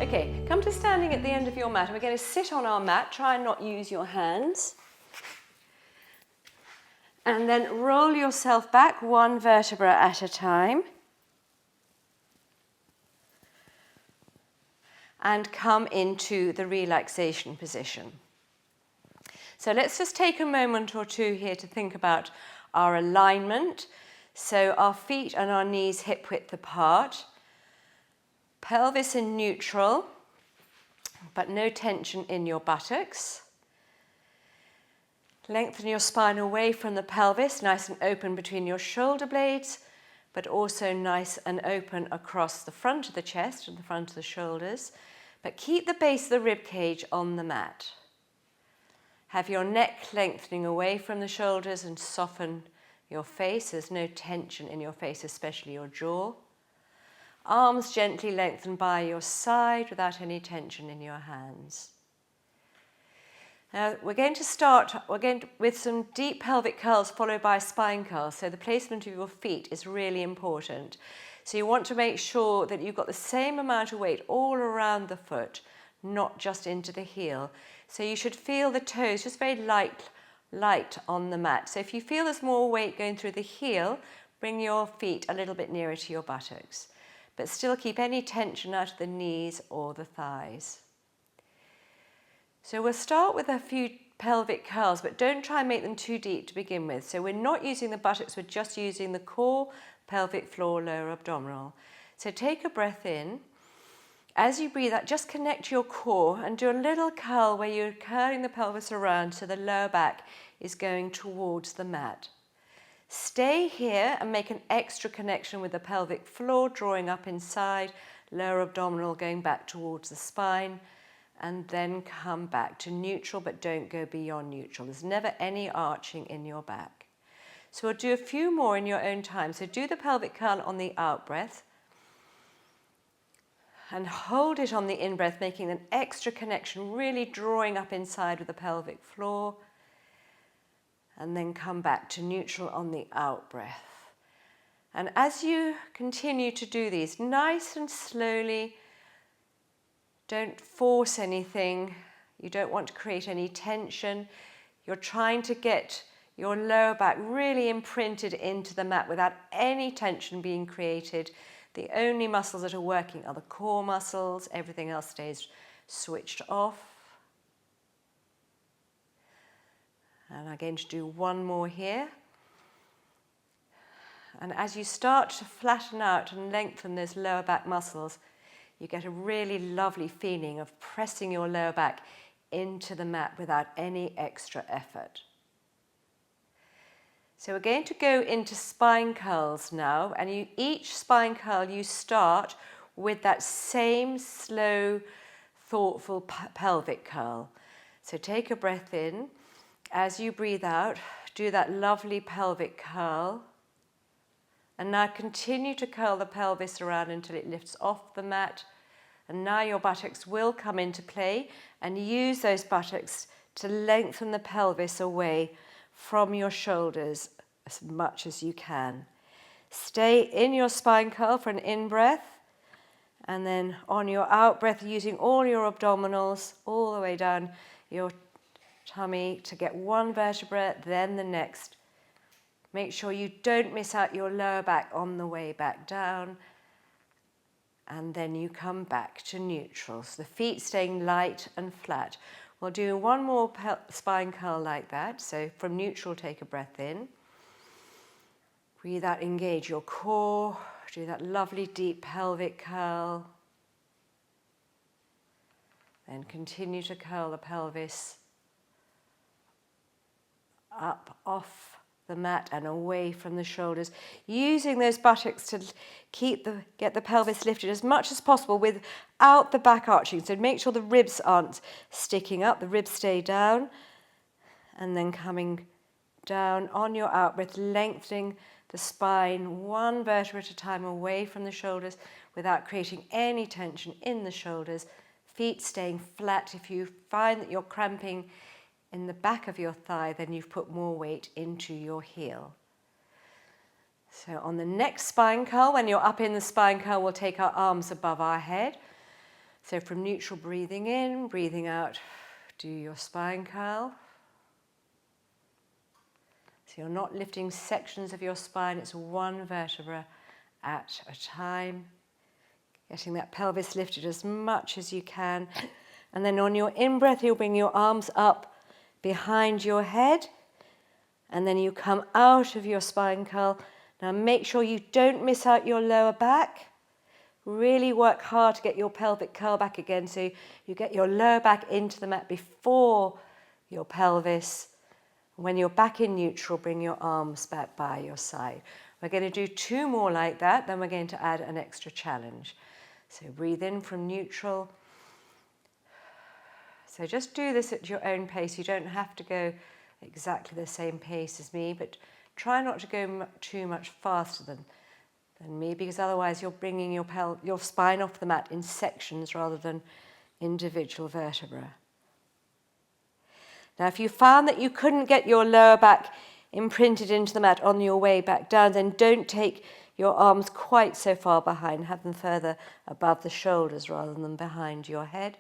Okay, come to standing at the end of your mat. And we're going to sit on our mat. Try and not use your hands. And then roll yourself back one vertebra at a time. And come into the relaxation position. So let's just take a moment or two here to think about our alignment. So our feet and our knees hip width apart. Pelvis in neutral, but no tension in your buttocks. Lengthen your spine away from the pelvis, nice and open between your shoulder blades, but also nice and open across the front of the chest and the front of the shoulders. But keep the base of the rib cage on the mat. Have your neck lengthening away from the shoulders and soften your face. There's no tension in your face, especially your jaw. Arms gently lengthen by your side without any tension in your hands. Now we're going to start with some deep pelvic curls followed by spine curls. So the placement of your feet is really important. So you want to make sure that you've got the same amount of weight all around the foot, not just into the heel. So you should feel the toes just very light on the mat. So if you feel there's more weight going through the heel, bring your feet a little bit nearer to your buttocks. But still keep any tension out of the knees or the thighs. So we'll start with a few pelvic curls, but don't try and make them too deep to begin with. So we're not using the buttocks, we're just using the core, pelvic floor, lower abdominal. So take a breath in. As you breathe out, just connect to your core and do a little curl where you're curling the pelvis around so the lower back is going towards the mat. Stay here and make an extra connection with the pelvic floor, drawing up inside, lower abdominal going back towards the spine, and then come back to neutral, but don't go beyond neutral. There's never any arching in your back. So we'll do a few more in your own time. So do the pelvic curl on the out breath and hold it on the in breath, making an extra connection, really drawing up inside with the pelvic floor, and then come back to neutral on the out breath. And as you continue to do these, nice and slowly, don't force anything. You don't want to create any tension. You're trying to get your lower back really imprinted into the mat without any tension being created. The only muscles that are working are the core muscles. Everything else stays switched off. And I'm going to do one more here. And as you start to flatten out and lengthen those lower back muscles, you get a really lovely feeling of pressing your lower back into the mat without any extra effort. So we're going to go into spine curls now, and each spine curl you start with that same slow, thoughtful pelvic curl. So take a breath in. As you breathe out, do that lovely pelvic curl. And now continue to curl the pelvis around until it lifts off the mat. And now your buttocks will come into play, and use those buttocks to lengthen the pelvis away from your shoulders as much as you can. Stay in your spine curl for an in-breath, and then on your out-breath, using all your abdominals all the way down your tummy to get one vertebra, then the next. Make sure you don't miss out your lower back on the way back down, and then you come back to neutral. So the feet staying light and flat. We'll do one more spine curl like that. So from neutral, take a breath in. Breathe out, engage your core. Do that lovely deep pelvic curl. Then continue to curl the pelvis up, off the mat and away from the shoulders, using those buttocks to get the pelvis lifted as much as possible without the back arching. So make sure the ribs aren't sticking up, the ribs stay down, and then coming down on your out breath, lengthening the spine one vertebra at a time away from the shoulders without creating any tension in the shoulders. Feet staying flat. If you find that you're cramping in the back of your thigh, then you've put more weight into your heel. So on the next spine curl, when you're up in the spine curl, we'll take our arms above our head. So from neutral, breathing in, breathing out, do your spine curl. So you're not lifting sections of your spine, it's one vertebra at a time. Getting that pelvis lifted as much as you can. And then on your in-breath, you'll bring your arms up behind your head. And then you come out of your spine curl. Now make sure you don't miss out your lower back. Really work hard to get your pelvic curl back again so you get your lower back into the mat before your pelvis. When you're back in neutral, bring your arms back by your side. We're going to do 2 more like that, then we're going to add an extra challenge. So breathe in from neutral. So just do this at your own pace. You don't have to go exactly the same pace as me, but try not to go too much faster than me, because otherwise you're bringing your spine off the mat in sections rather than individual vertebrae. Now, if you found that you couldn't get your lower back imprinted into the mat on your way back down, then don't take your arms quite so far behind. Have them further above the shoulders rather than behind your head.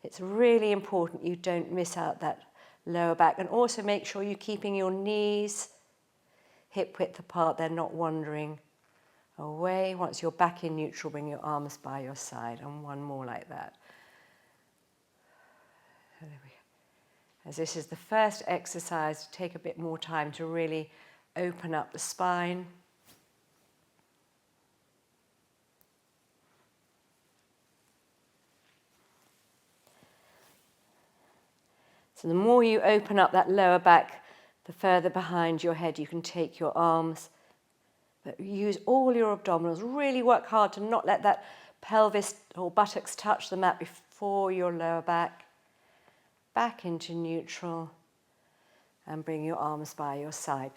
It's really important you don't miss out that lower back, and also make sure you're keeping your knees hip width apart. They're not wandering away. Once you're back in neutral, bring your arms by your side, and 1 more like that. There we go. As this is the first exercise, take a bit more time to really open up the spine. So the more you open up that lower back, the further behind your head you can take your arms. But use all your abdominals. Really work hard to not let that pelvis or buttocks touch the mat before your lower back. Back into neutral, and bring your arms by your side.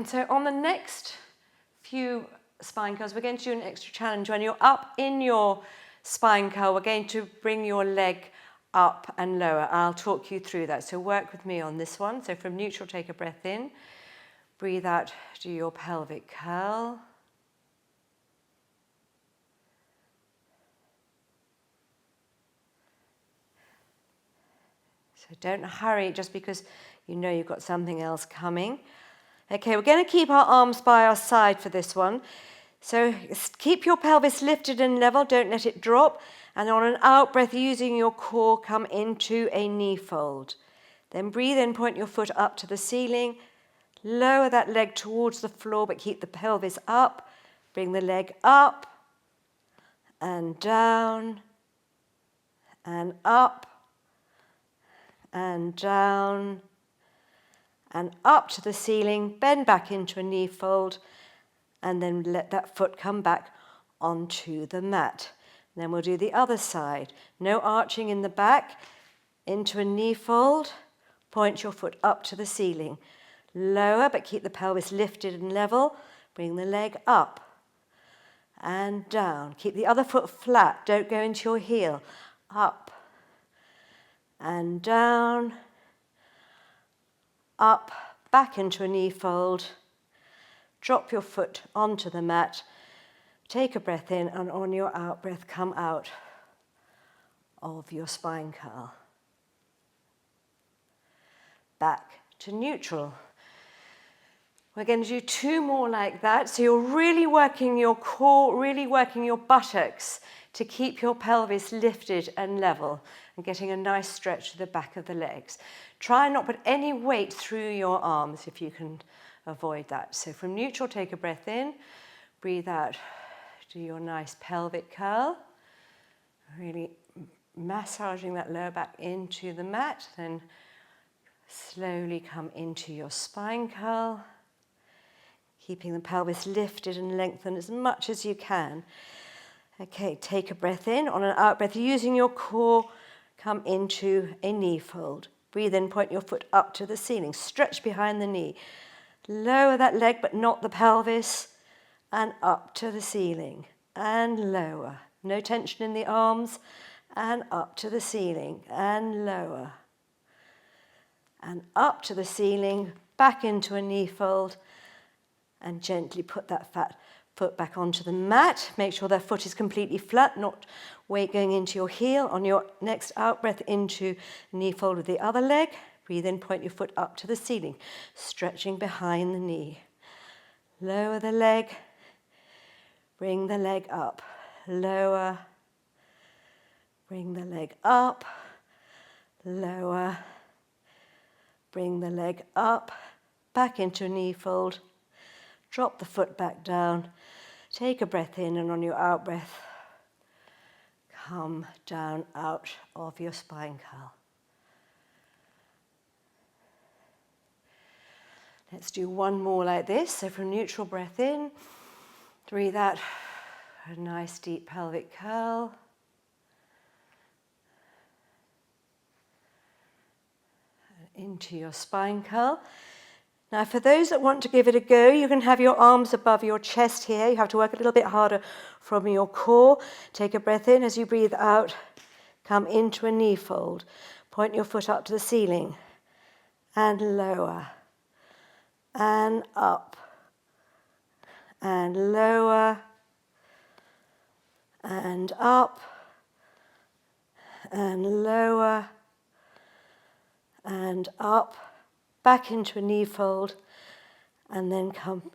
So on the next few spine curls, we're going to do an extra challenge. When you're up in your spine curl, we're going to bring your leg up and lower. I'll talk you through that. So work with me on this one. So from neutral, take a breath in. Breathe out, do your pelvic curl. So don't hurry just because you know you've got something else coming. Okay, we're going to keep our arms by our side for this one. So keep your pelvis lifted and level, don't let it drop. And on an out breath, using your core, come into a knee fold. Then breathe in, point your foot up to the ceiling. Lower that leg towards the floor, but keep the pelvis up. Bring the leg up and down and up and down and up to the ceiling. Bend back into a knee fold, and then let that foot come back onto the mat. And then we'll do the other side. No arching in the back, into a knee fold. Point your foot up to the ceiling. Lower, but keep the pelvis lifted and level. Bring the leg up and down. Keep the other foot flat. Don't go into your heel. Up and down. Up, back into a knee fold. Drop your foot onto the mat. Take a breath in, and on your out breath, come out of your spine curl. Back to neutral. We're going to do 2 more like that. So you're really working your core, really working your buttocks to keep your pelvis lifted and level, and getting a nice stretch to the back of the legs. Try and not put any weight through your arms if you can avoid that. So from neutral, take a breath in, breathe out, do your nice pelvic curl. Really massaging that lower back into the mat, then slowly come into your spine curl. Keeping the pelvis lifted and lengthened as much as you can. Okay, take a breath in. On an out breath, using your core, come into a knee fold. Breathe in, point your foot up to the ceiling. Stretch behind the knee. Lower that leg, but not the pelvis. And up to the ceiling. And lower. No tension in the arms. And up to the ceiling. And lower. And up to the ceiling. Back into a knee fold. And gently put that fat foot back onto the mat. Make sure that foot is completely flat, not weight going into your heel. On your next out breath into knee fold with the other leg. Breathe in, point your foot up to the ceiling, stretching behind the knee. Lower the leg, bring the leg up. Lower, bring the leg up. Lower, bring the leg up. Back into a knee fold. Drop the foot back down. Take a breath in, and on your out breath, come down out of your spine curl. Let's do one more like this. So from neutral, breath in. Breathe out a nice deep pelvic curl. Into your spine curl. Now, for those that want to give it a go, you can have your arms above your chest here. You have to work a little bit harder from your core. Take a breath in. As you breathe out, come into a knee fold. Point your foot up to the ceiling. And lower. And up. And lower. And up. And lower. And up. Back into a knee fold, and then come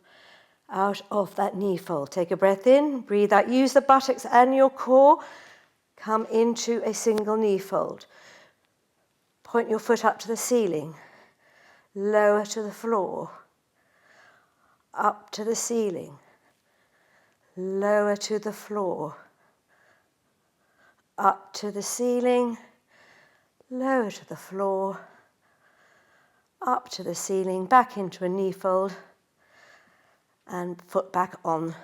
out of that knee fold. Take a breath in, breathe out, use the buttocks and your core, come into a single knee fold. Point your foot up to the ceiling, lower to the floor, up to the ceiling, lower to the floor, up to the ceiling, lower to the floor, up to the ceiling, back into a knee fold, and foot back on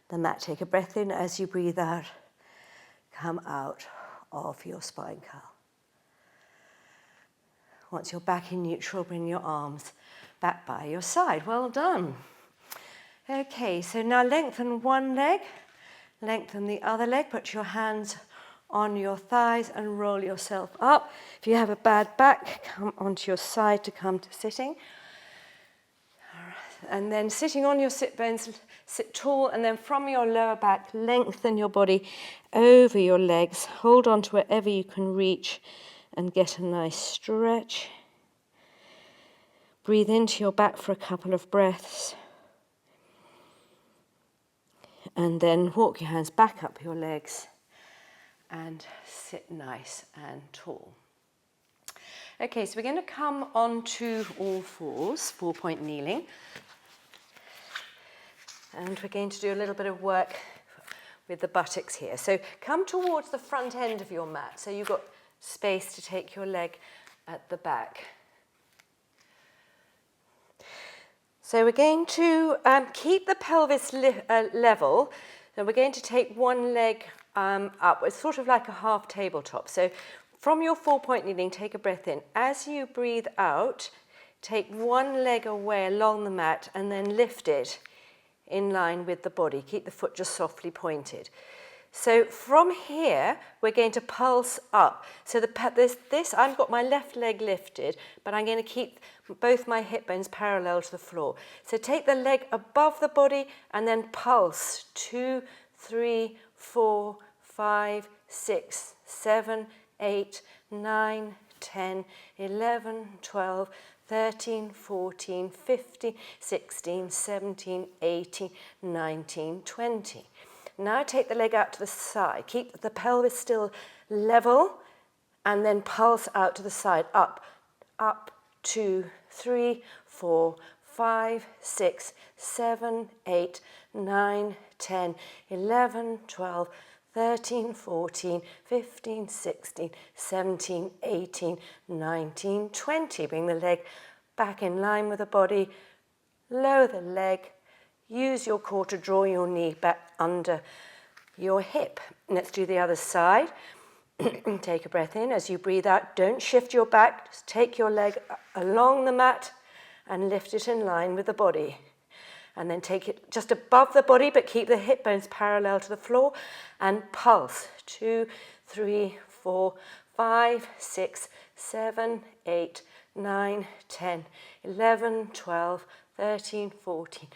the mat. Take a breath in. As you breathe out, come out of your spine curl. Once you're back in neutral, bring your arms back by your side. Well done. Okay, so now lengthen one leg, lengthen the other leg, put your hands on your thighs and roll yourself up. If you have a bad back, come onto your side to come to sitting. And then sitting on your sit bones, sit tall, and then from your lower back, lengthen your body over your legs. Hold on to wherever you can reach and get a nice stretch. Breathe into your back for a couple of breaths. And then walk your hands back up your legs and sit nice and tall. Okay, so we're going to come onto all fours, 4-point kneeling. And we're going to do a little bit of work with the buttocks here. So come towards the front end of your mat, so you've got space to take your leg at the back. So we're going to keep the pelvis level. So we're going to take one leg up. It's sort of like a half tabletop. So from your 4-point kneeling, take a breath in. As you breathe out, take one leg away along the mat and then lift it in line with the body. Keep the foot just softly pointed. So from here, we're going to pulse up. So I've got my left leg lifted, but I'm going to keep both my hip bones parallel to the floor. So take the leg above the body and then pulse. 2, 3, 4, 5, 6, 7, 8, 9, 10, 11, 12, 13, 14, 15, 16, 17, 18, 19, 20. Now take the leg out to the side. Keep the pelvis still level and then pulse out to the side. Up, 2, 3, 4, 5, 6, 7, 8, 9, 10, 11, 12, 13, 14, 15, 16, 17, 18, 19, 20. Bring the leg back in line with the body. Lower the leg. Use your core to draw your knee back under your hip. Let's do the other side. Take a breath in. As you breathe out, don't shift your back. Just take your leg along the mat and lift it in line with the body. And then take it just above the body, but keep the hip bones parallel to the floor and pulse. 2, 3, 4, 5, 6, 7, 8, 9, 10, 11, 12, 13, 14,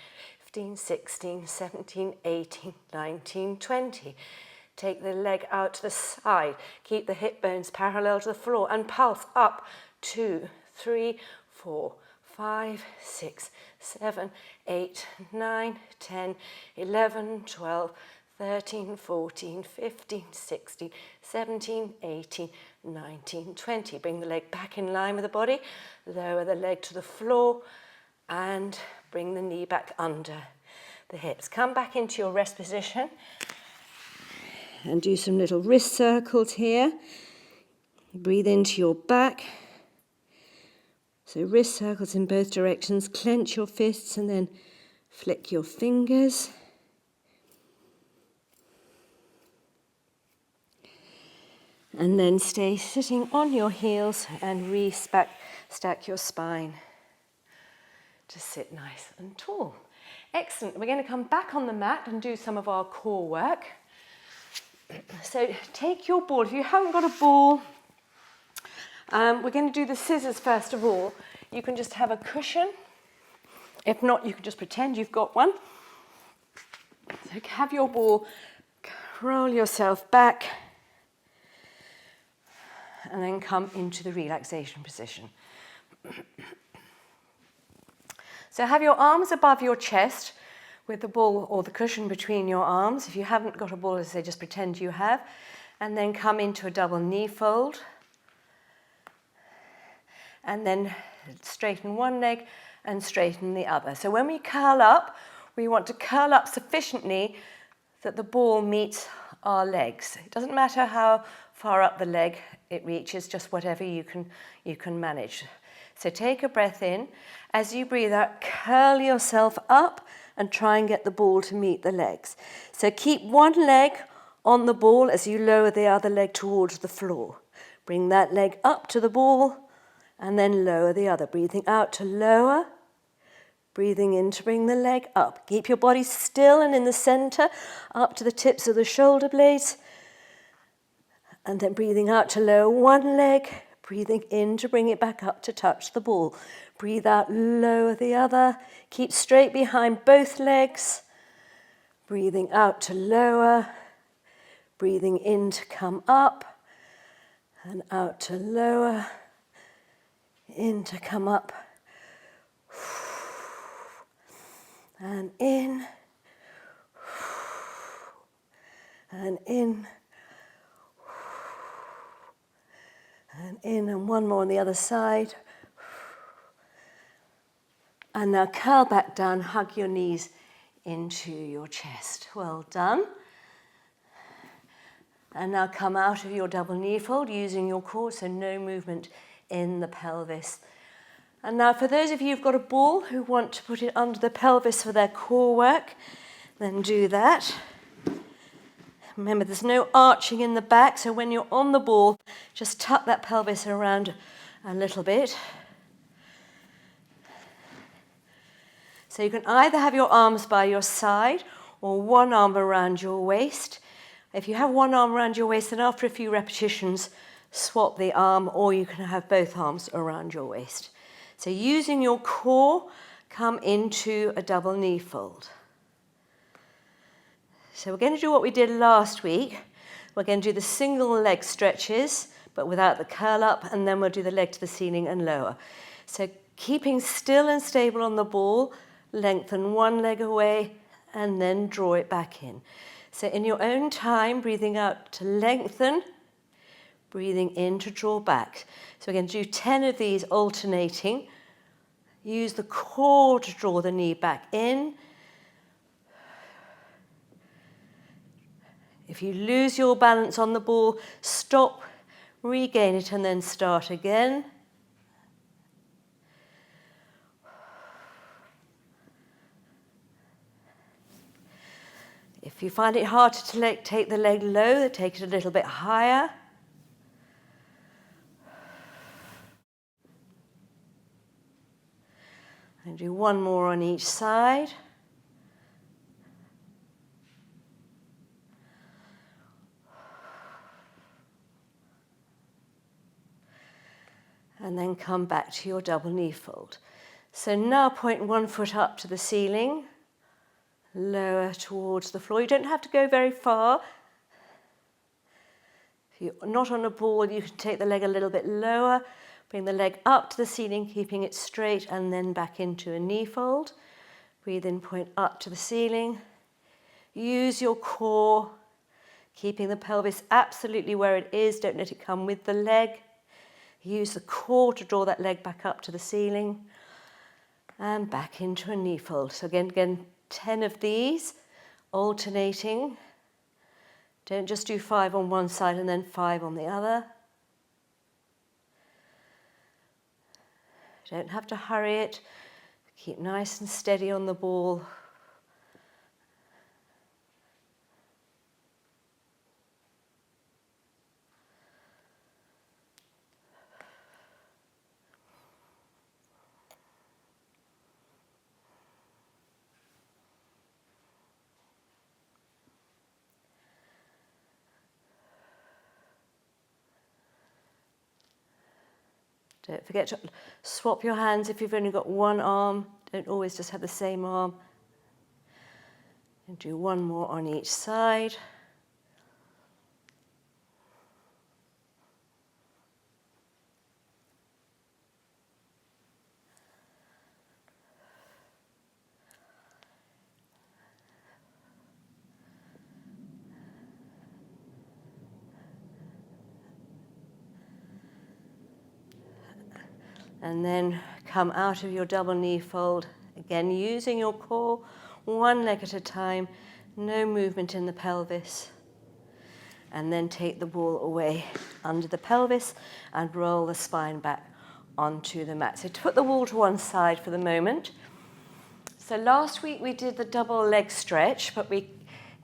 15, 16, 17, 18, 19, 20. Take the leg out to the side. Keep the hip bones parallel to the floor and pulse up. 2, 3, 4, 5, 6, 7, 8, 9, 10, 11, 12, 13, 14, 15, 16, 17, 18, 19, 20. Bring the leg back in line with the body. Lower the leg to the floor and bring the knee back under the hips. Come back into your rest position and do some little wrist circles here. Breathe into your back. So wrist circles in both directions. Clench your fists and then flick your fingers. And then stay sitting on your heels and stack your spine to sit nice and tall. Excellent. We're going to come back on the mat and do some of our core work. So take your ball. If you haven't got a ball, we're going to do the scissors first of all. You can just have a cushion. If not, you can just pretend you've got one. So have your ball, roll yourself back, and then come into the relaxation position. So have your arms above your chest with the ball or the cushion between your arms. If you haven't got a ball, as I say, just pretend you have. And then come into a double knee fold. And then straighten one leg and straighten the other. So when we curl up, we want to curl up sufficiently that the ball meets our legs. It doesn't matter how far up the leg it reaches, just whatever you can manage. So take a breath in. As you breathe out, curl yourself up and try and get the ball to meet the legs. So keep one leg on the ball as you lower the other leg towards the floor. Bring that leg up to the ball and then lower the other. Breathing out to lower. Breathing in to bring the leg up. Keep your body still and in the center, up to the tips of the shoulder blades. And then breathing out to lower one leg. Breathing in to bring it back up to touch the ball. Breathe out, lower the other. Keep straight behind both legs. Breathing out to lower. Breathing in to come up. And out to lower. In to come up. And in. And in. And in, and one more on the other side. And now curl back down, hug your knees into your chest. Well done. And now come out of your double knee fold using your core, so no movement in the pelvis. And now for those of you who've got a ball who want to put it under the pelvis for their core work, then do that. Remember, there's no arching in the back, so when you're on the ball, just tuck that pelvis around a little bit. So you can either have your arms by your side or one arm around your waist. If you have one arm around your waist, then after a few repetitions, swap the arm, or you can have both arms around your waist. So using your core, come into a double knee fold. So we're going to do what we did last week. We're going to do the single leg stretches, but without the curl up, and then we'll do the leg to the ceiling and lower. So keeping still and stable on the ball, lengthen one leg away, and then draw it back in. So in your own time, breathing out to lengthen, breathing in to draw back. So we're going to do 10 of these alternating. Use the core to draw the knee back in. If you lose your balance on the ball, stop, regain it, and then start again. If you find it harder to take the leg low, take it a little bit higher. And do one more on each side. And then come back to your double knee fold. So now point one foot up to the ceiling, lower towards the floor. You don't have to go very far. If you're not on a ball, you can take the leg a little bit lower, bring the leg up to the ceiling, keeping it straight, and then back into a knee fold. Breathe in, point up to the ceiling. Use your core, keeping the pelvis absolutely where it is. Don't let it come with the leg. Use the core to draw that leg back up to the ceiling. And back into a knee fold. So again, 10 of these, alternating. Don't just do 5 on one side and then 5 on the other. Don't have to hurry it. Keep nice and steady on the ball. Don't forget to swap your hands if you've only got one arm. Don't always just have the same arm. And do one more on each side. And then come out of your double knee fold, again using your core, one leg at a time, no movement in the pelvis. And then take the ball away under the pelvis and roll the spine back onto the mat. So to put the wall to one side for the moment. So last week we did the double leg stretch, but we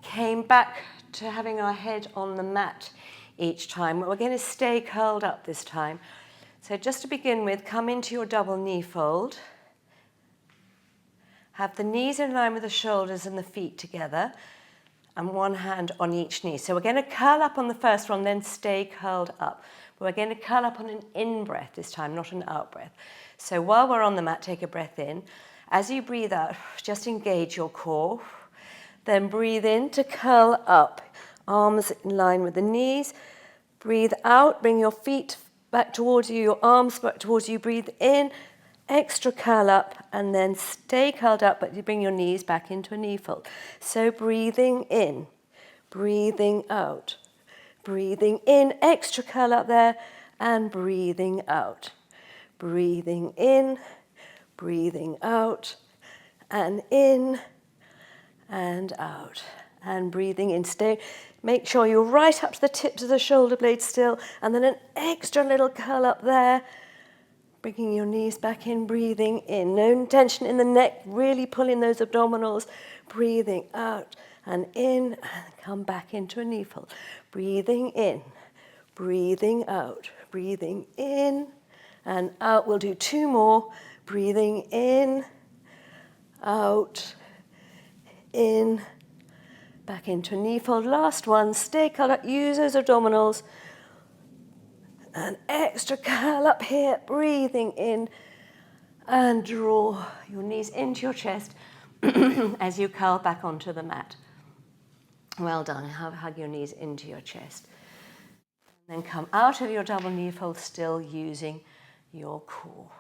came back to having our head on the mat each time. We're going to stay curled up this time. So just to begin with, come into your double knee fold. Have the knees in line with the shoulders and the feet together, and one hand on each knee. So we're going to curl up on the first one, then stay curled up. But we're going to curl up on an in-breath this time, not an out-breath. So while we're on the mat, take a breath in. As you breathe out, just engage your core. Then breathe in to curl up, arms in line with the knees. Breathe out, bring your feet back towards you, your arms back towards you. Breathe in, extra curl up, and then stay curled up, but you bring your knees back into a knee fold. So breathing in, breathing out, breathing in, extra curl up there, and breathing out. Breathing in, breathing out, and in, and out. And breathing in, stay. Make sure you're right up to the tips of the shoulder blades still, and then an extra little curl up there. Bringing your knees back in, breathing in. No tension in the neck, really pulling those abdominals. Breathing out and in, and come back into a knee fold. Breathing in, breathing out, breathing in and out. We'll do 2 more. Breathing in, out, in, back into a knee fold. Last one, stay curled up, use those abdominals. An extra curl up here, breathing in, and draw your knees into your chest as you curl back onto the mat. Well done, hug your knees into your chest. And then come out of your double knee fold, still using your core.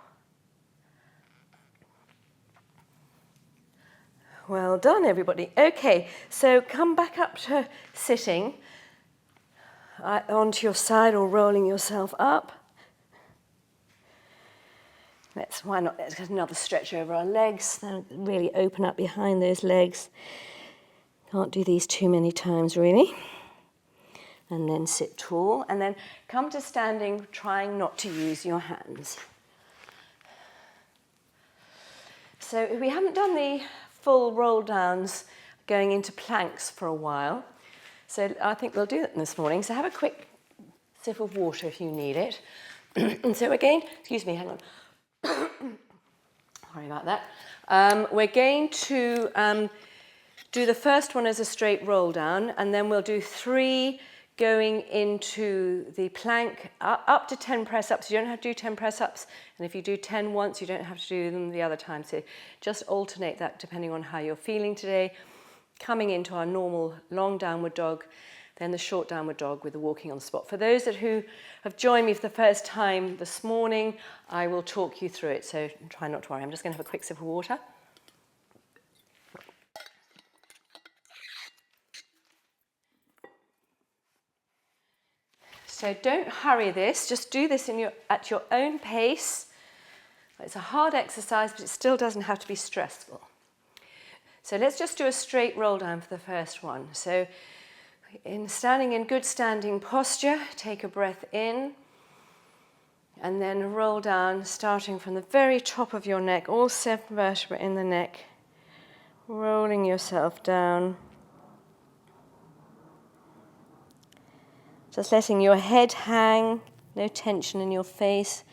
Well done, everybody. Okay, so come back up to sitting onto your side or rolling yourself up. Why not, let's get another stretch over our legs. Then really open up behind those legs. Can't do these too many times, really. And then sit tall, and then come to standing, trying not to use your hands. So we haven't done the full roll downs going into planks for a while. So I think we'll do that this morning. So have a quick sip of water if you need it. And so again, excuse me, hang on. Sorry about that. We're going to do the first one as a straight roll down, and then we'll do 3 going into the plank, up to 10 press-ups. You don't have to do 10 press-ups, and if you do 10 once, you don't have to do them the other time. So just alternate that depending on how you're feeling today. coming into our normal long downward dog, then the short downward dog with the walking on the spot. For those who have joined me for the first time this morning, I will talk you through it, so try not to worry. I'm just going to have a quick sip of water. So don't hurry this, just do this at your own pace. It's a hard exercise, but it still doesn't have to be stressful. So let's just do a straight roll down for the first one. So standing in good standing posture, take a breath in and then roll down, starting from the very top of your neck, all 7 vertebrae in the neck, rolling yourself down. Just letting your head hang, no tension in your face,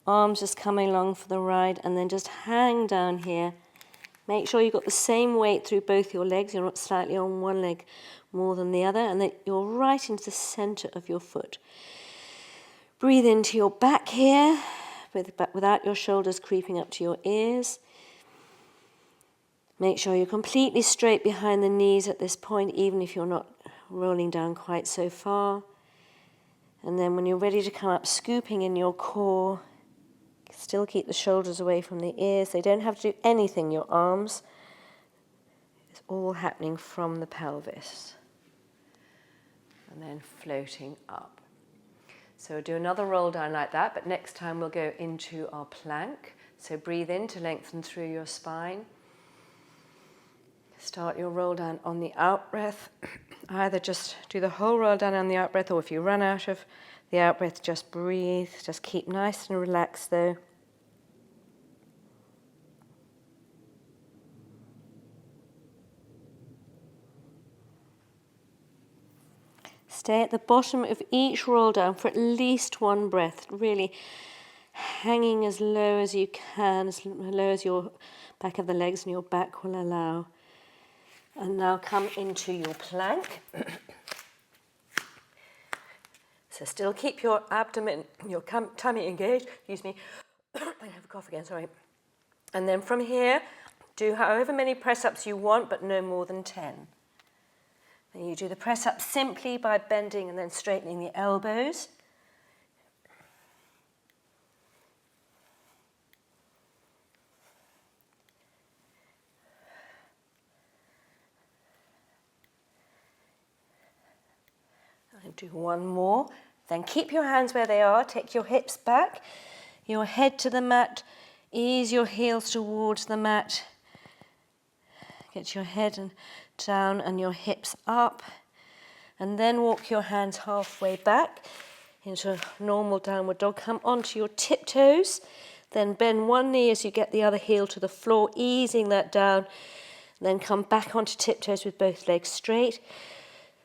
arms just coming along for the ride, and then just hang down here. Make sure you've got the same weight through both your legs. You're not slightly on one leg more than the other, and that you're right into the center of your foot. Breathe into your back here, without your shoulders creeping up to your ears. Make sure you're completely straight behind the knees at this point, even if you're not rolling down quite so far. And then when you're ready to come up, scooping in your core, still keep the shoulders away from the ears. They don't have to do anything, your arms. It's all happening from the pelvis. And then floating up. So we'll do another roll down like that, but next time we'll go into our plank. So breathe in to lengthen through your spine. Start your roll down on the out breath. Either just do the whole roll down on the out breath, or if you run out of the out breath, just breathe. Just keep nice and relaxed though. Stay at the bottom of each roll down for at least one breath, really hanging as low as you can, as low as your back of the legs and your back will allow. And now come into your plank. So still keep your abdomen, your tummy engaged. Excuse me. I have a cough again, sorry. And then from here, do however many press-ups you want, but no more than 10. And you do the press-up simply by bending and then straightening the elbows. And do one more. Then keep your hands where they are. Take your hips back, your head to the mat. Ease your heels towards the mat. Get your head down and your hips up. And then walk your hands halfway back into a normal downward dog. Come onto your tiptoes. Then bend one knee as you get the other heel to the floor, easing that down. Then come back onto tiptoes with both legs straight.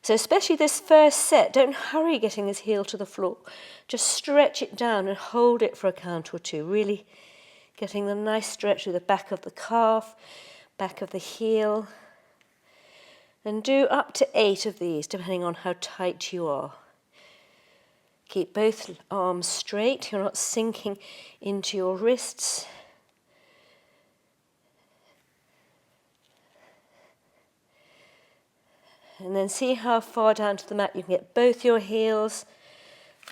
So especially this first set, don't hurry getting this heel to the floor. Just stretch it down and hold it for a count or two. Really getting the nice stretch through the back of the calf, back of the heel. And do up to 8 of these, depending on how tight you are. Keep both arms straight. You're not sinking into your wrists. And then see how far down to the mat you can get both your heels.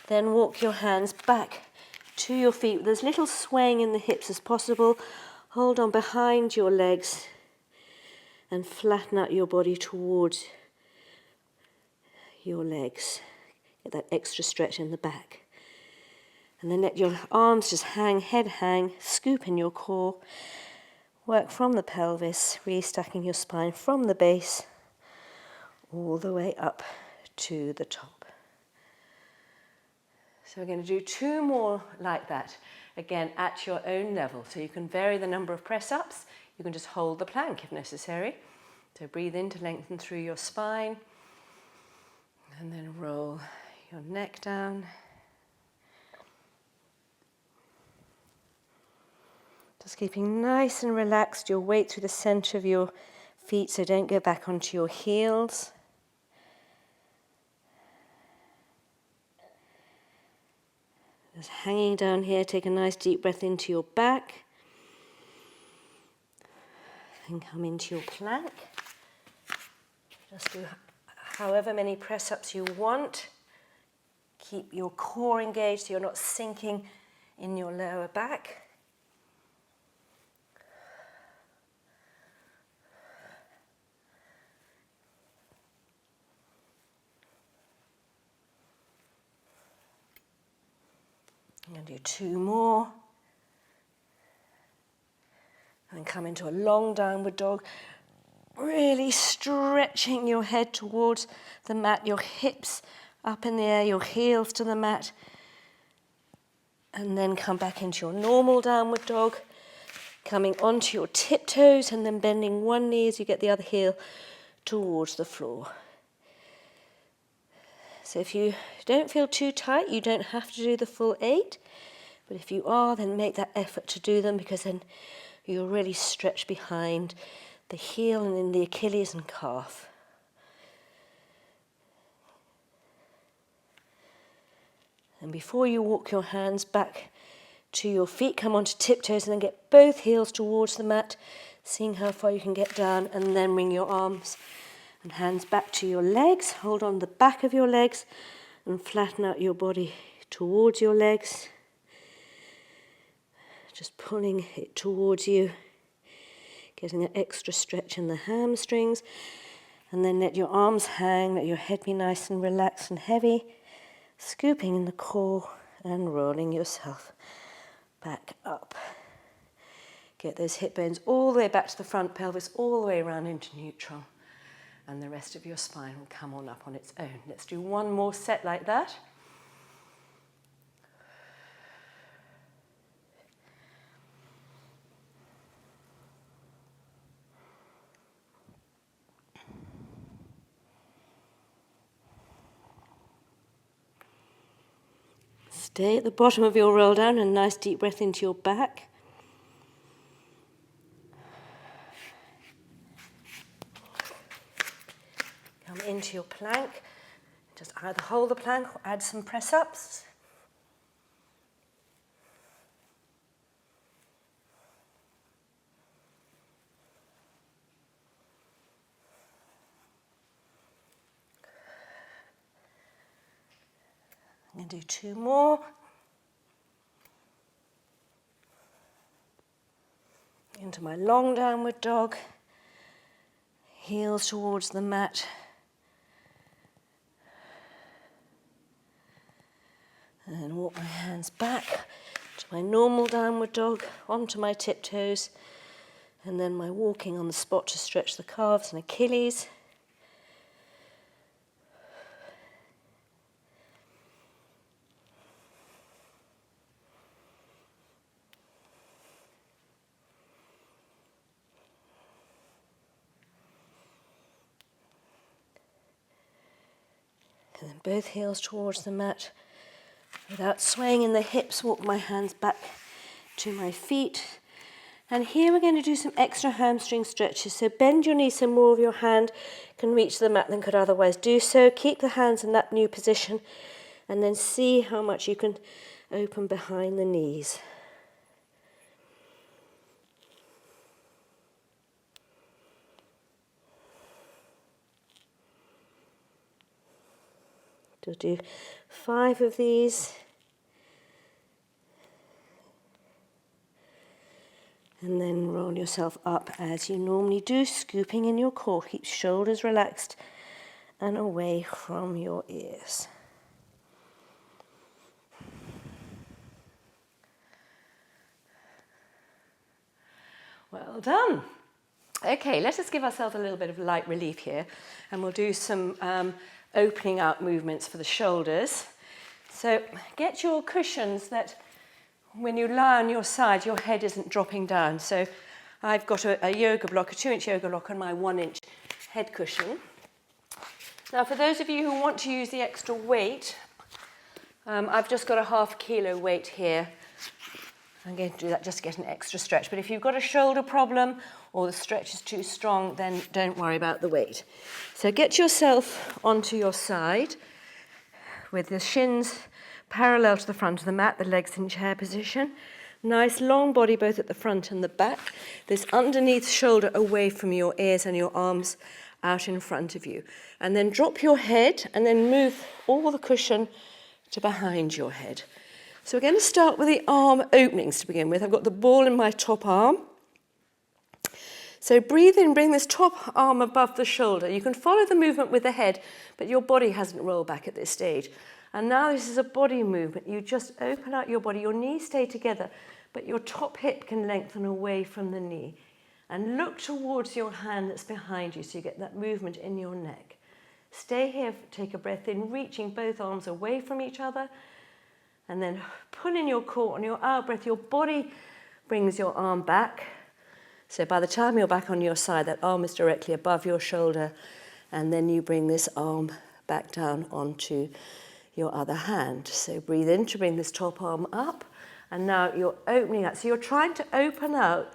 Then walk your hands back to your feet with as little swaying in the hips as possible. Hold on behind your legs and flatten out your body towards your legs. Get that extra stretch in the back. And then let your arms just hang, head hang, scoop in your core. Work from the pelvis, really stacking your spine from the base all the way up to the top. So we're going to do 2 more like that, again at your own level. So you can vary the number of press-ups. You can just hold the plank if necessary. So breathe in to lengthen through your spine, and then roll your neck down. Just keeping nice and relaxed, your weight through the center of your feet, so don't go back onto your heels. Just hanging down here, take a nice deep breath into your back. Then come into your plank. Just do however many press-ups you want. Keep your core engaged so you're not sinking in your lower back. I'm going to do 2 more. And then come into a long downward dog. Really stretching your head towards the mat, your hips up in the air, your heels to the mat. And then come back into your normal downward dog. Coming onto your tiptoes and then bending one knee as you get the other heel towards the floor. So if you don't feel too tight, you don't have to do the full 8. But if you are, then make that effort to do them, because then you'll really stretch behind the heel and in the Achilles and calf. And before you walk your hands back to your feet, come onto tiptoes and then get both heels towards the mat, seeing how far you can get down, and then bring your arms and hands back to your legs. Hold on the back of your legs and flatten out your body towards your legs. Just pulling it towards you, getting an extra stretch in the hamstrings, and then let your arms hang, let your head be nice and relaxed and heavy, scooping in the core and rolling yourself back up. Get those hip bones all the way back to the front, pelvis all the way around into neutral, and the rest of your spine will come on up on its own. Let's do one more set like that. Stay at the bottom of your roll down, and a nice deep breath into your back. Come into your plank. Just either hold the plank or add some press-ups. I'm going to do 2 more. Into my long downward dog. Heels towards the mat. And then walk my hands back to my normal downward dog, onto my tiptoes, and then my walking on the spot to stretch the calves and Achilles. And then both heels towards the mat. Without swaying in the hips, walk my hands back to my feet. And here we're going to do some extra hamstring stretches. So bend your knees so more of your hand can reach the mat than could otherwise do so. Keep the hands in that new position, and then see how much you can open behind the knees. We'll do 5 of these. And then roll yourself up as you normally do, scooping in your core. Keep shoulders relaxed and away from your ears. Well done. Okay, let us give ourselves a little bit of light relief here, and we'll do some opening out movements for the shoulders. So get your cushions that when you lie on your side, your head isn't dropping down. So I've got a yoga block, a 2-inch yoga block on my 1-inch head cushion. Now for those of you who want to use the extra weight, I've just got a ½ kilo weight here. I'm going to do that just to get an extra stretch. But if you've got a shoulder problem or the stretch is too strong, then don't worry about the weight. So get yourself onto your side with the shins parallel to the front of the mat, the legs in chair position. Nice long body both at the front and the back. This underneath shoulder away from your ears and your arms out in front of you. And then drop your head and then move all the cushion to behind your head. So we're going to start with the arm openings to begin with. I've got the ball in my top arm. So breathe in, bring this top arm above the shoulder. You can follow the movement with the head, but your body hasn't rolled back at this stage. And now this is a body movement. You just open out your body. Your knees stay together, but your top hip can lengthen away from the knee. And look towards your hand that's behind you so you get that movement in your neck. Stay here, take a breath in, reaching both arms away from each other. And then pull in your core. On your out breath, your body brings your arm back. So by the time you're back on your side, that arm is directly above your shoulder. And then you bring this arm back down onto your other hand. So breathe in to bring this top arm up. And now you're opening out. So you're trying to open out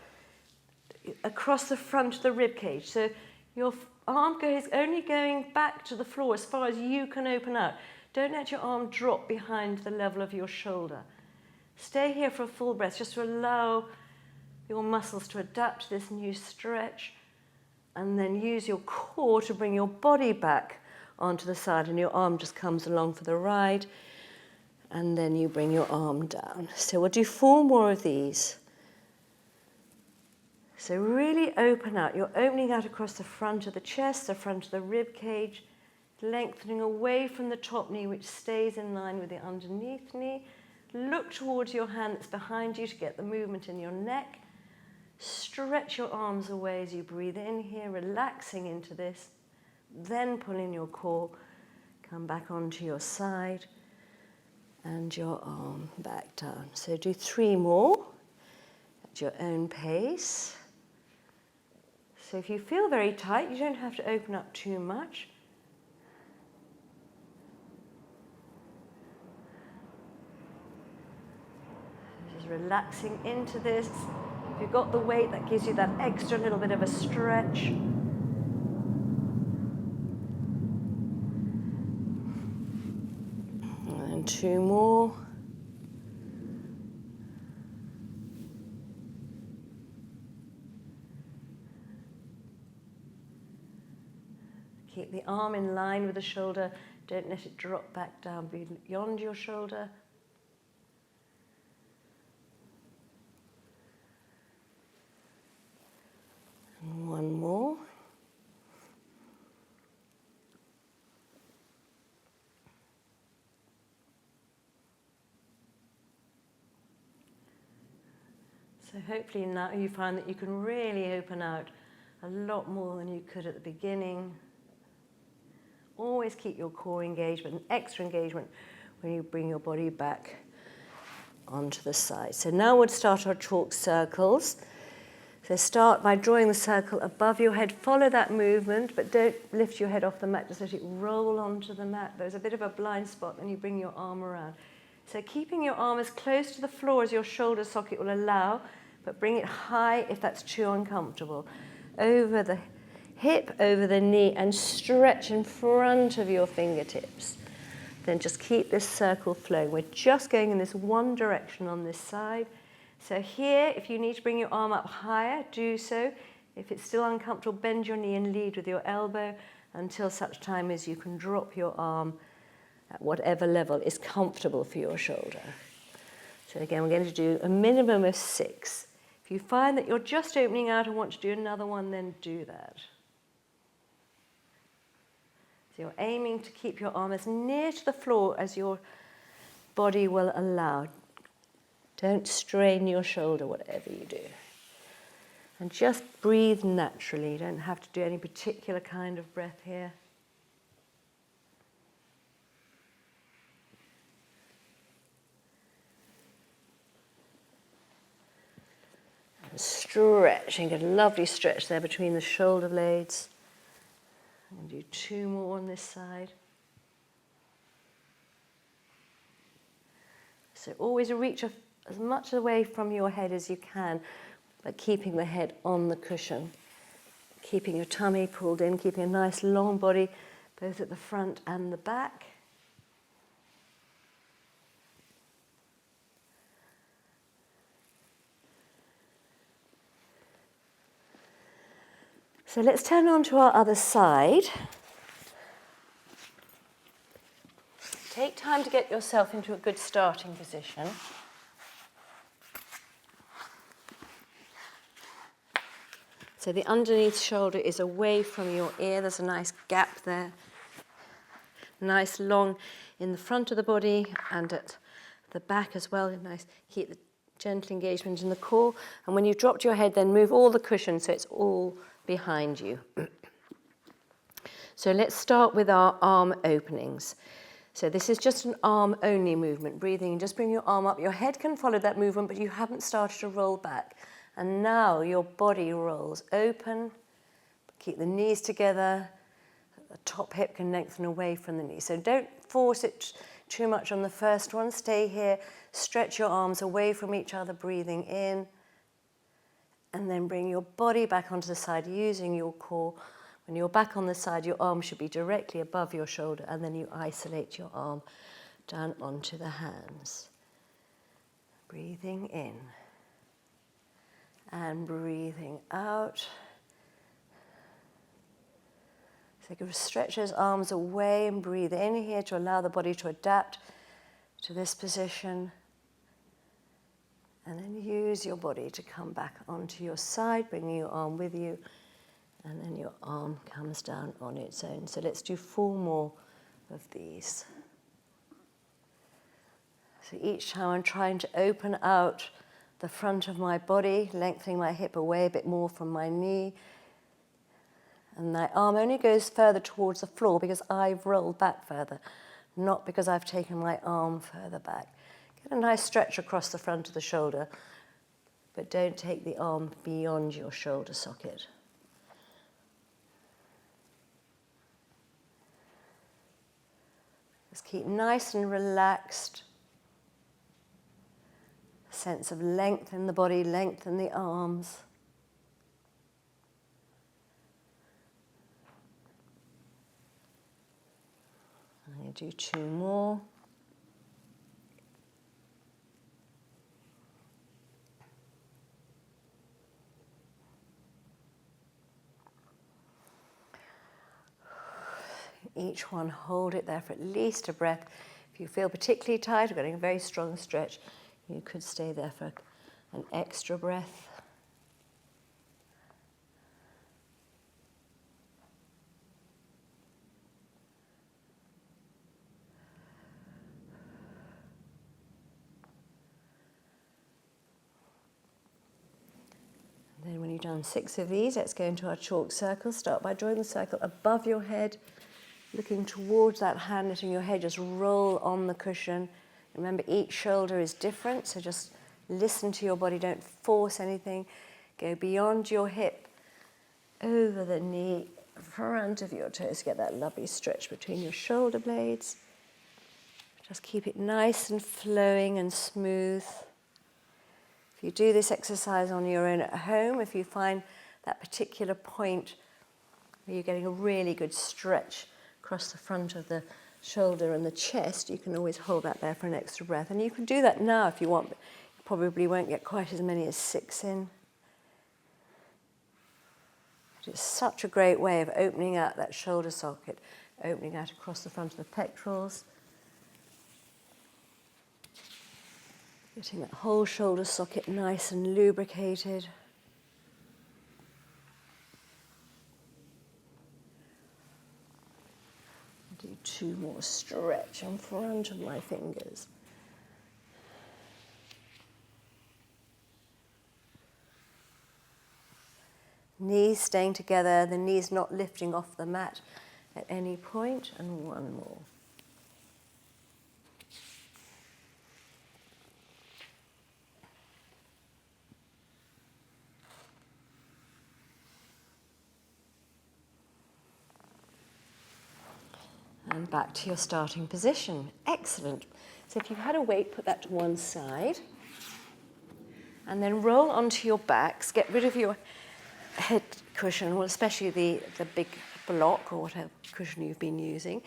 across the front of the rib cage. So your arm is only going back to the floor as far as you can open out. Don't let your arm drop behind the level of your shoulder. Stay here for a full breath, just to allow your muscles to adapt to this new stretch. And then use your core to bring your body back onto the side, and your arm just comes along for the ride. And then you bring your arm down. So we'll do 4 more of these. So really open out. You're opening out across the front of the chest, the front of the rib cage, lengthening away from the top knee, which stays in line with the underneath knee. Look towards your hand that's behind you to get the movement in your neck. Stretch your arms away as you breathe in here, relaxing into this. Then pull in your core, come back onto your side, and your arm back down. So do 3 more at your own pace. So if you feel very tight, you don't have to open up too much. Just relaxing into this. If you've got the weight, that gives you that extra little bit of a stretch. And 2 more. Keep the arm in line with the shoulder. Don't let it drop back down beyond your shoulder. And 1 more. So hopefully now you find that you can really open out a lot more than you could at the beginning. Always keep your core engaged, but an extra engagement when you bring your body back onto the side. So now we'll start our chalk circles. So start by drawing the circle above your head. Follow that movement, but don't lift your head off the mat. Just let it roll onto the mat. There's a bit of a blind spot, then you bring your arm around. So keeping your arm as close to the floor as your shoulder socket will allow, but bring it high if that's too uncomfortable. Over the hip, over the knee, and stretch in front of your fingertips. Then just keep this circle flowing. We're just going in this one direction on this side. So here, if you need to bring your arm up higher, do so. If it's still uncomfortable, bend your knee and lead with your elbow until such time as you can drop your arm at whatever level is comfortable for your shoulder. So again, we're going to do a minimum of 6. If you find that you're just opening out and want to do another one, then do that. So you're aiming to keep your arm as near to the floor as your body will allow. Don't strain your shoulder, whatever you do. And just breathe naturally. You don't have to do any particular kind of breath here. And stretching, get a lovely stretch there between the shoulder blades. I'm going to do 2 more on this side. So always reach as much away from your head as you can, but keeping the head on the cushion. Keeping your tummy pulled in, keeping a nice long body, both at the front and the back. So let's turn on to our other side. Take time to get yourself into a good starting position. So the underneath shoulder is away from your ear. There's a nice gap there. Nice long in the front of the body and at the back as well. Nice. Keep the gentle engagement in the core. And when you've dropped your head, then move all the cushion so it's all behind you. So let's start with our arm openings. So this is just an arm-only movement. Breathing and just bring your arm up. Your head can follow that movement, but you haven't started to roll back. And now your body rolls open. Keep the knees together. The top hip can lengthen away from the knee. So don't force it too much on the first one. Stay here. Stretch your arms away from each other, breathing in. And then bring your body back onto the side using your core. When you're back on the side, your arm should be directly above your shoulder, and then you isolate your arm down onto the hands. Breathing in. And breathing out. So you can stretch those arms away and breathe in here to allow the body to adapt to this position. And then use your body to come back onto your side, bringing your arm with you. And then your arm comes down on its own. So let's do 4 more of these. So each time I'm trying to open out the front of my body, lengthening my hip away a bit more from my knee. And my arm only goes further towards the floor because I've rolled back further, not because I've taken my arm further back. Get a nice stretch across the front of the shoulder, but don't take the arm beyond your shoulder socket. Just keep nice and relaxed. Sense of length in the body, length in the arms. I'm going to do 2 more. Each one, hold it there for at least a breath. If you feel particularly tired or getting a very strong stretch, you could stay there for an extra breath. And then when you've done 6 of these, let's go into our chalk circle. Start by drawing the circle above your head, looking towards that hand, letting your head just roll on the cushion. Remember, each shoulder is different, so just listen to your body. Don't force anything. Go beyond your hip, over the knee, front of your toes. Get that lovely stretch between your shoulder blades. Just keep it nice and flowing and smooth. If you do this exercise on your own at home, if you find that particular point where you're getting a really good stretch across the front of the shoulder and the chest, you can always hold that there for an extra breath. And you can do that now if you want, but you probably won't get quite as many as 6 in. It's such a great way of opening out that shoulder socket, opening out across the front of the pectorals, getting that whole shoulder socket nice and lubricated. Do 2 more stretch in front of my fingers. Knees staying together, the knees not lifting off the mat at any point, and 1 more. And back to your starting position. Excellent. So if you've had a weight, put that to one side. And then roll onto your backs. Get rid of your head cushion, well, especially the big block or whatever cushion you've been using.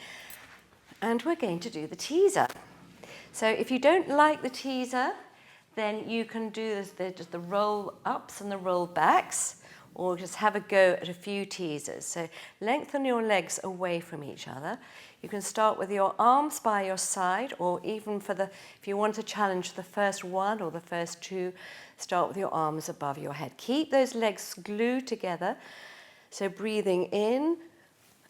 And we're going to do the teaser. So if you don't like the teaser, then you can do the roll ups and the roll backs, or just have a go at a few teasers. So lengthen your legs away from each other. You can start with your arms by your side, or even if you want to challenge the first one or the first two, start with your arms above your head. Keep those legs glued together. So breathing in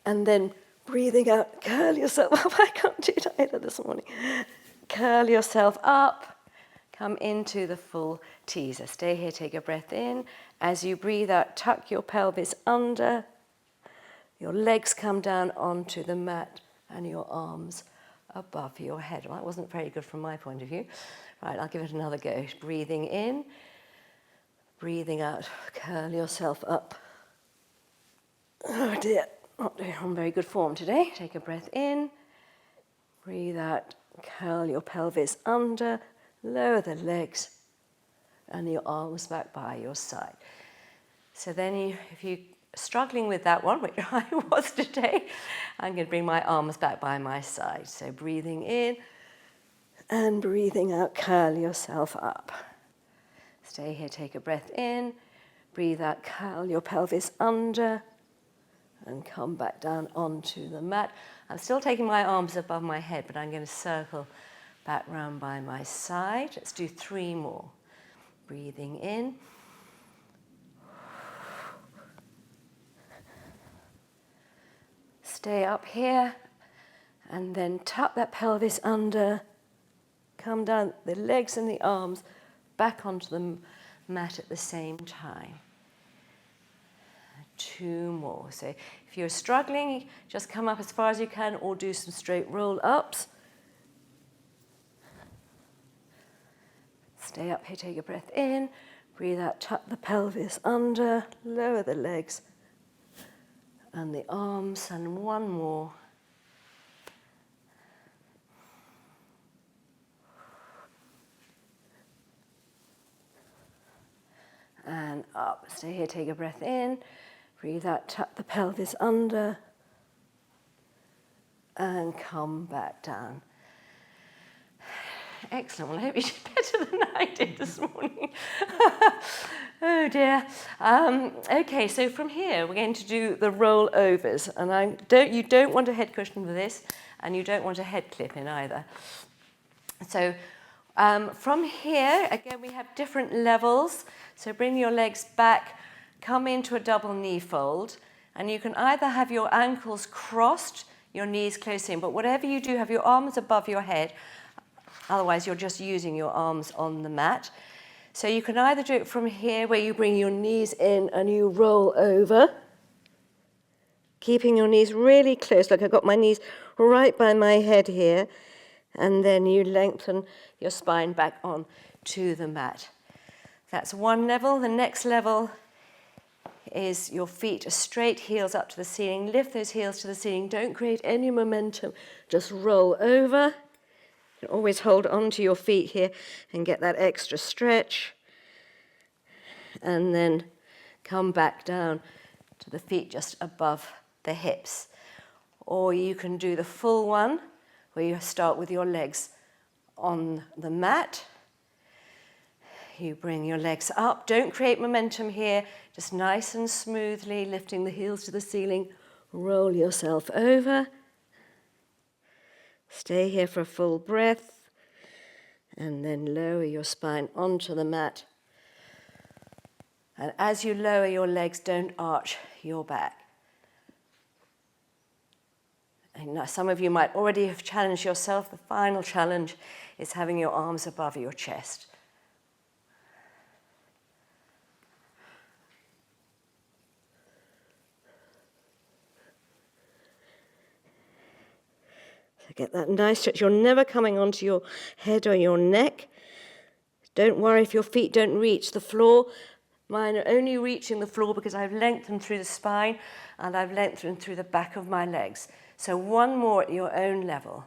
and then breathing out, curl yourself up. I can't do it either this morning. Curl yourself up. Come into the full teaser. Stay here, take a breath in. As you breathe out, tuck your pelvis under. Your legs come down onto the mat and your arms above your head. Well, that wasn't very good from my point of view. Right, I'll give it another go. Breathing in, breathing out, curl yourself up. Oh dear, not doing on very good form today. Take a breath in, breathe out, curl your pelvis under. Lower the legs and your arms back by your side. So then if you're struggling with that one, which I was today, I'm going to bring my arms back by my side. So breathing in and breathing out, curl yourself up. Stay here, take a breath in, breathe out, curl your pelvis under and come back down onto the mat. I'm still taking my arms above my head, but I'm going to circle back round by my side. Let's do 3 more. Breathing in. Stay up here and then tuck that pelvis under. Come down, the legs and the arms back onto the mat at the same time. 2 more. So if you're struggling, just come up as far as you can or do some straight roll-ups. Stay up here, take a breath in, breathe out, tuck the pelvis under, lower the legs and the arms, and 1 more. And up. Stay here, take a breath in, breathe out, tuck the pelvis under and come back down. Excellent. Well, I hope you did better than I did this morning. Oh dear. Okay, so from here we're going to do the rollovers, and you don't want a head cushion for this, and you don't want a head clip in either. So from here, again, we have different levels. So bring your legs back, come into a double knee fold, and you can either have your ankles crossed, your knees close in, but whatever you do, have your arms above your head. Otherwise, you're just using your arms on the mat. So you can either do it from here, where you bring your knees in and you roll over, keeping your knees really close. Like I've got my knees right by my head here, and then you lengthen your spine back on to the mat. That's one level. The next level is your feet are straight, heels up to the ceiling. Lift those heels to the ceiling. Don't create any momentum. Just roll over. You can always hold on to your feet here and get that extra stretch. And then come back down to the feet just above the hips. Or you can do the full one, where you start with your legs on the mat. You bring your legs up. Don't create momentum here. Just nice and smoothly lifting the heels to the ceiling. Roll yourself over. Stay here for a full breath, and then lower your spine onto the mat. And as you lower your legs, don't arch your back. And now some of you might already have challenged yourself. The final challenge is having your arms above your chest. Get that nice stretch. You're never coming onto your head or your neck. Don't worry if your feet don't reach the floor. Mine are only reaching the floor because I've lengthened through the spine and I've lengthened through the back of my legs. So 1 more at your own level.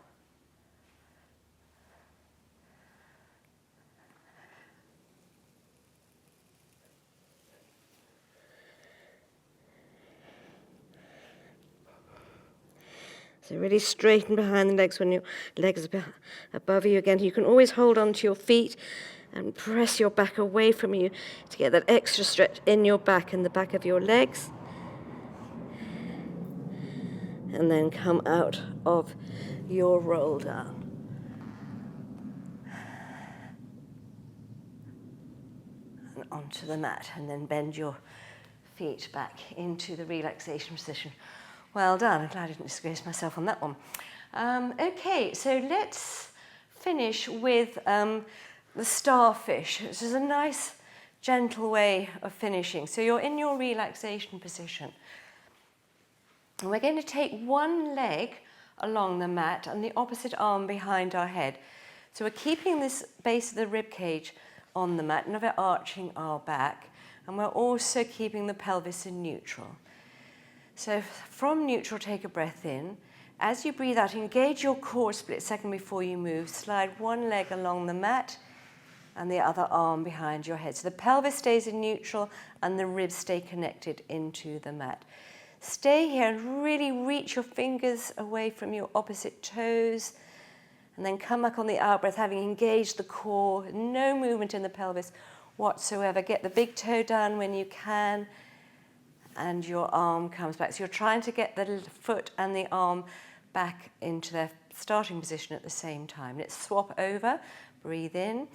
So really straighten behind the legs when your legs are above you again. You can always hold on to your feet And press your back away from you to get that extra stretch in your back and the back of your legs. And then come out of your roll down. And onto the mat, and then bend your feet back into the relaxation position. Well done. I'm glad I didn't disgrace myself on that one. Okay, so let's finish with the Starfish. This is a nice, gentle way of finishing. So you're in your relaxation position. And we're going to take one leg along the mat and the opposite arm behind our head. So we're keeping this base of the rib cage on the mat, never arching our back. And we're also keeping the pelvis in neutral. So from neutral, take a breath in. As you breathe out, engage your core a split second before you move. Slide one leg along the mat and the other arm behind your head. So the pelvis stays in neutral and the ribs stay connected into the mat. Stay here and really reach your fingers away from your opposite toes. And then come back on the out breath, having engaged the core. No movement in the pelvis whatsoever. Get the big toe down when you can. And your arm comes back. So you're trying to get the foot and the arm back into their starting position at the same time. Let's swap over. Breathe in.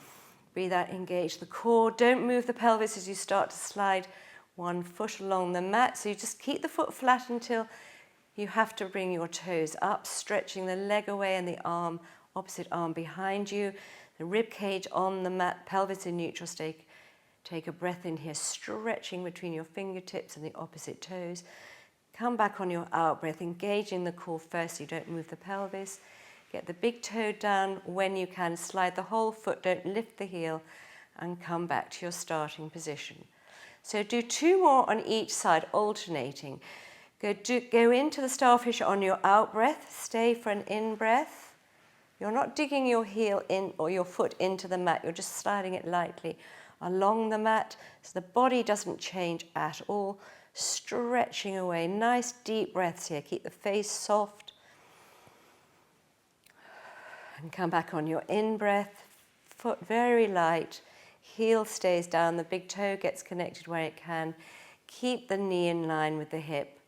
Breathe out, engage the core. Don't move the pelvis as you start to slide one foot along the mat. So you just keep the foot flat until you have to bring your toes up, stretching the leg away and the arm, opposite arm behind you. The rib cage on the mat, pelvis in neutral state. Take a breath in here, stretching between your fingertips and the opposite toes. Come back on your out breath, engaging the core first so you don't move the pelvis. Get the big toe down when you can. Slide the whole foot, don't lift the heel, and come back to your starting position. So do two more on each side, alternating. Go into the Starfish on your out breath. Stay for an in breath. You're not digging your heel in or your foot into the mat. You're just sliding it lightly along the mat so the body doesn't change at all. Stretching away. Nice deep breaths here. Keep the face soft. And come back on your in breath. Foot very light. Heel stays down. The big toe gets connected where it can. Keep the knee in line with the hip.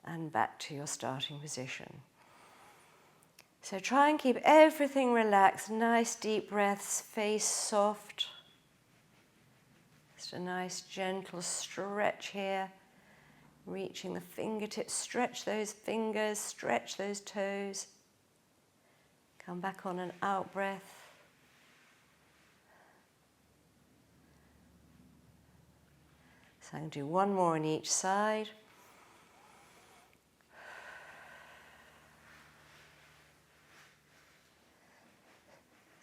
And back to your starting position. So try and keep everything relaxed. Nice deep breaths. Face soft. Just a nice gentle stretch here, reaching the fingertips, stretch those fingers, stretch those toes. Come back on an out breath. So I'm going to do one more on each side.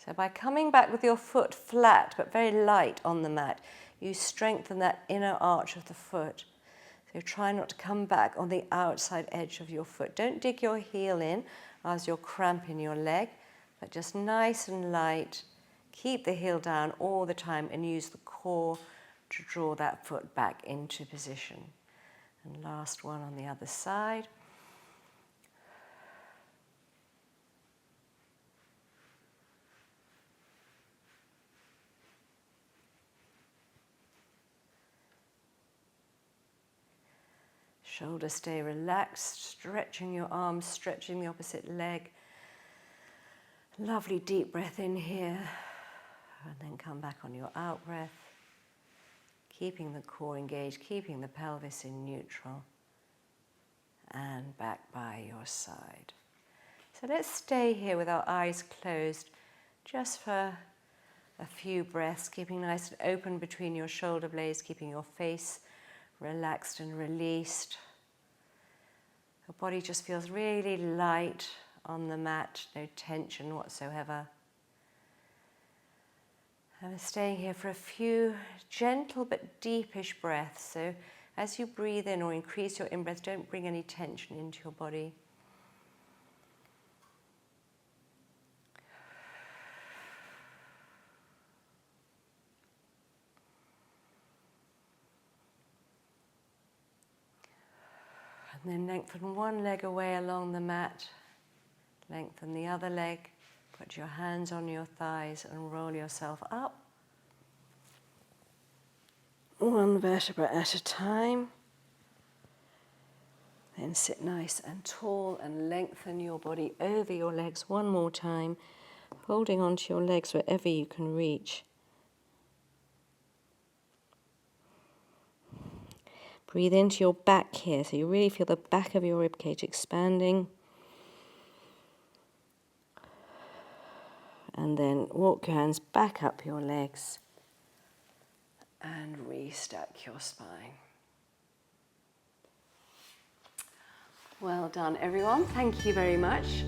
So by coming back with your foot flat but very light on the mat, you strengthen that inner arch of the foot. So try not to come back on the outside edge of your foot. Don't dig your heel in as you're cramping your leg, but just nice and light. Keep the heel down all the time and use the core to draw that foot back into position. And last one on the other side. Shoulders stay relaxed, stretching your arms, stretching the opposite leg. Lovely deep breath in here, and then come back on your out breath. Keeping the core engaged, keeping the pelvis in neutral, and back by your side. So let's stay here with our eyes closed just for a few breaths, keeping nice and open between your shoulder blades, keeping your face relaxed and released. Your body just feels really light on the mat, no tension whatsoever. And we're staying here for a few gentle but deepish breaths. So as you breathe in or increase your in-breath, don't bring any tension into your body. And then lengthen one leg away along the mat. Lengthen the other leg. Put your hands on your thighs and roll yourself up one vertebra at a time. Then sit nice and tall and lengthen your body over your legs one more time, holding onto your legs wherever you can reach. Breathe into your back here, so you really feel the back of your ribcage expanding. And then walk your hands back up your legs and restack your spine. Well done, everyone. Thank you very much.